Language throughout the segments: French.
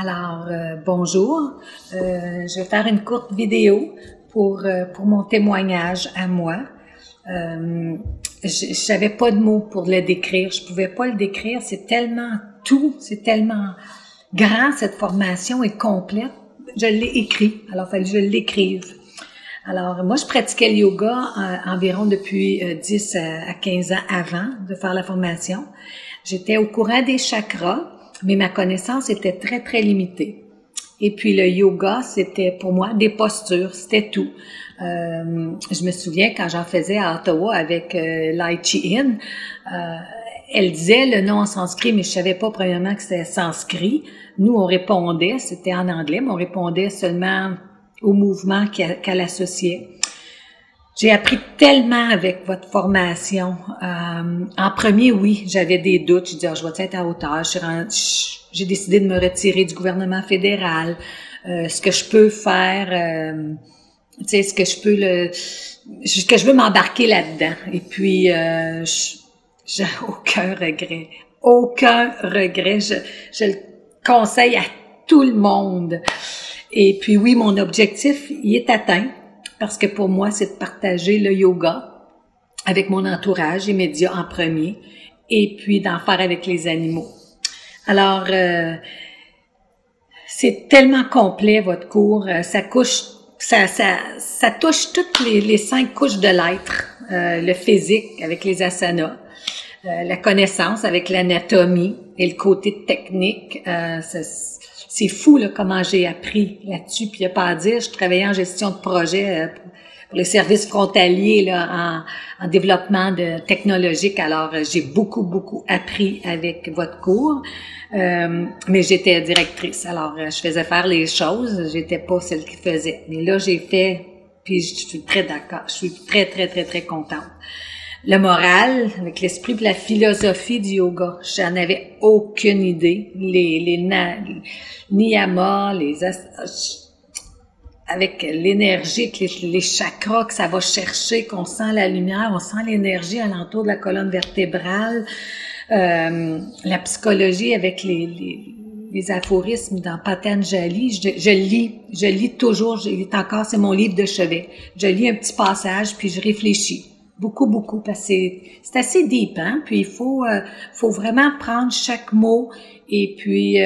Alors, bonjour. Je vais faire une courte vidéo pour mon témoignage à moi. J'avais pas de mots pour le décrire. Je pouvais pas le décrire. C'est tellement tout, c'est tellement grand, cette formation est complète. Je l'ai écrit. Alors, il fallait que je l'écrive. Alors, moi, je pratiquais le yoga environ depuis 10 à 15 ans avant de faire la formation. J'étais au courant des chakras, mais ma connaissance était très, très limitée. Et puis, le yoga, c'était pour moi des postures, c'était tout. Je me souviens quand j'en faisais à Ottawa avec Lai Chi-In, elle disait le nom en sanskrit, mais je savais pas premièrement que c'était sanskrit. Nous, on répondait, c'était en anglais, mais on répondait seulement au mouvement qu'elle associait. J'ai appris tellement avec votre formation. En premier, oui, j'avais des doutes. Je disais, je vais être à hauteur. J'ai décidé de me retirer du gouvernement fédéral. Ce que je peux faire, ce que je veux m'embarquer là-dedans. Et puis, j'ai aucun regret. Aucun regret. Je le conseille à tout le monde. Et puis oui, mon objectif, il est atteint parce que pour moi, c'est de partager le yoga avec mon entourage immédiat en premier et puis d'en faire avec les animaux. Alors, c'est tellement complet votre cours, ça touche toutes les 5 couches de l'être, le physique avec les asanas, la connaissance avec l'anatomie et le côté technique. C'est fou là, comment j'ai appris là-dessus. Puis il n'y a pas à dire, je travaillais en gestion de projet pour les services frontaliers là, en développement technologique. Alors, j'ai beaucoup appris avec votre cours. Mais j'étais directrice. Alors, je faisais faire les choses. J'étais pas celle qui faisait. Mais là, j'ai fait, puis je suis très d'accord. Je suis très contente. Le moral, avec l'esprit et la philosophie du yoga, j'en avais aucune idée. Les niyamas, avec l'énergie, les chakras que ça va chercher, qu'on sent la lumière, on sent l'énergie alentour de la colonne vertébrale, la psychologie avec les aphorismes dans Patanjali, je lis toujours, c'est mon livre de chevet. Je lis un petit passage puis je réfléchis. Beaucoup, parce que c'est assez deep, hein, puis il faut vraiment prendre chaque mot et puis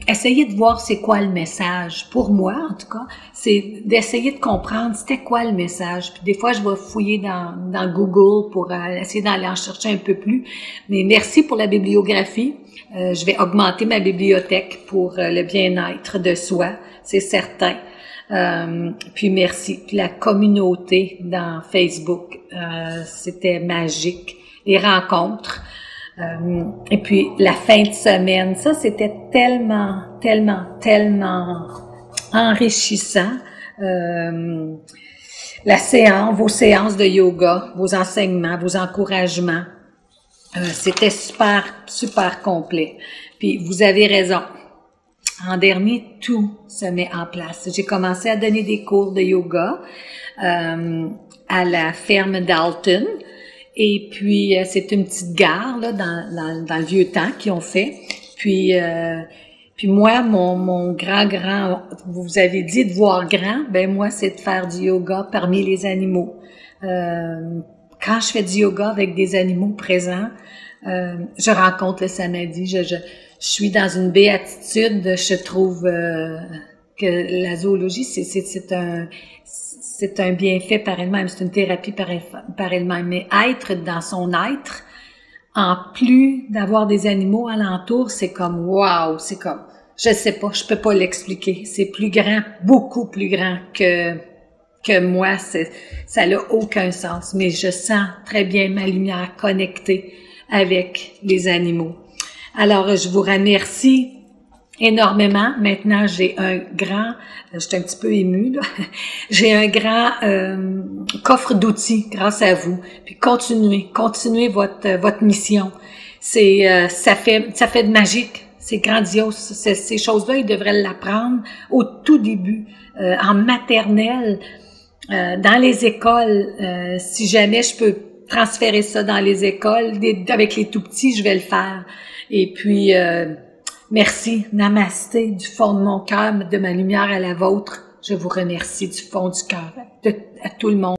essayer de voir c'est quoi le message. Pour moi, en tout cas, c'est d'essayer de comprendre c'était quoi le message. Puis des fois, je vais fouiller dans Google pour essayer d'aller en chercher un peu plus. Mais merci pour la bibliographie. Je vais augmenter ma bibliothèque pour le bien-être de soi, c'est certain. Puis merci. Puis la communauté dans Facebook, c'était magique. Les rencontres. Et puis la fin de semaine, ça c'était tellement enrichissant. Vos séances de yoga, vos enseignements, vos encouragements, c'était super complet. Puis vous avez raison. En dernier, tout se met en place. J'ai commencé à donner des cours de yoga à la ferme Dalton. Et puis, c'est une petite gare là dans le vieux temps qu'ils ont fait. Puis moi, mon grand, vous avez dit de voir grand, ben moi, c'est de faire du yoga parmi les animaux. Quand je fais du yoga avec des animaux présents, je rencontre le samadhi, je suis dans une béatitude, je trouve que la zoologie, c'est un bienfait par elle-même, c'est une thérapie par elle-même, mais être dans son être, en plus d'avoir des animaux alentour, c'est comme wow, c'est comme, je sais pas, je peux pas l'expliquer, c'est plus grand, beaucoup plus grand que moi, ça n'a aucun sens, mais je sens très bien ma lumière connectée avec les animaux. Alors, je vous remercie énormément. Maintenant, j'ai un grand, je suis un petit peu émue, là. J'ai un grand coffre d'outils grâce à vous. Puis continuez votre mission. Ça fait de magique. C'est grandiose. Ces choses-là, ils devraient l'apprendre au tout début, en maternelle, dans les écoles. Si jamais je peux transférer ça dans les écoles, avec les tout petits, je vais le faire. Et puis, Merci. Namasté du fond de mon cœur, de ma lumière à la vôtre. Je vous remercie du fond du cœur, à tout le monde.